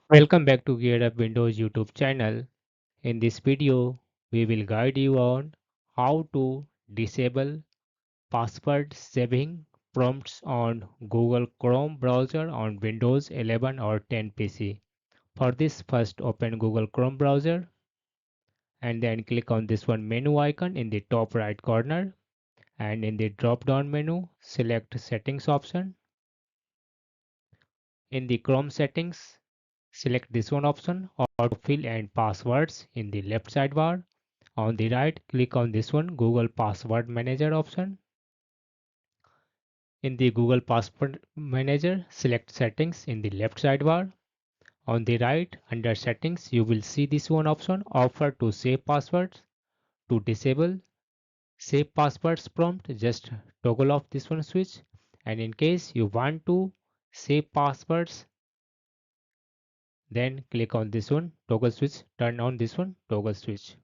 Welcome back to Gear Up Windows YouTube channel. In this video, we will guide you on how to disable password saving prompts on Google Chrome browser on Windows 11 or 10 PC. For this, first open Google Chrome browser and then click on this one menu icon in the top right corner, and in the drop down menu, select settings option. In the Chrome settings, select this one option, autofill and passwords in the left sidebar. On the right, click on this one Google Password Manager option. In the Google Password Manager, select settings in the left sidebar. On the right, under settings, you will see this one option, offer to save passwords. To disable save passwords prompt, just toggle off this one switch. And in case you want to save passwords, then click on this one toggle switch, turn on this one toggle switch.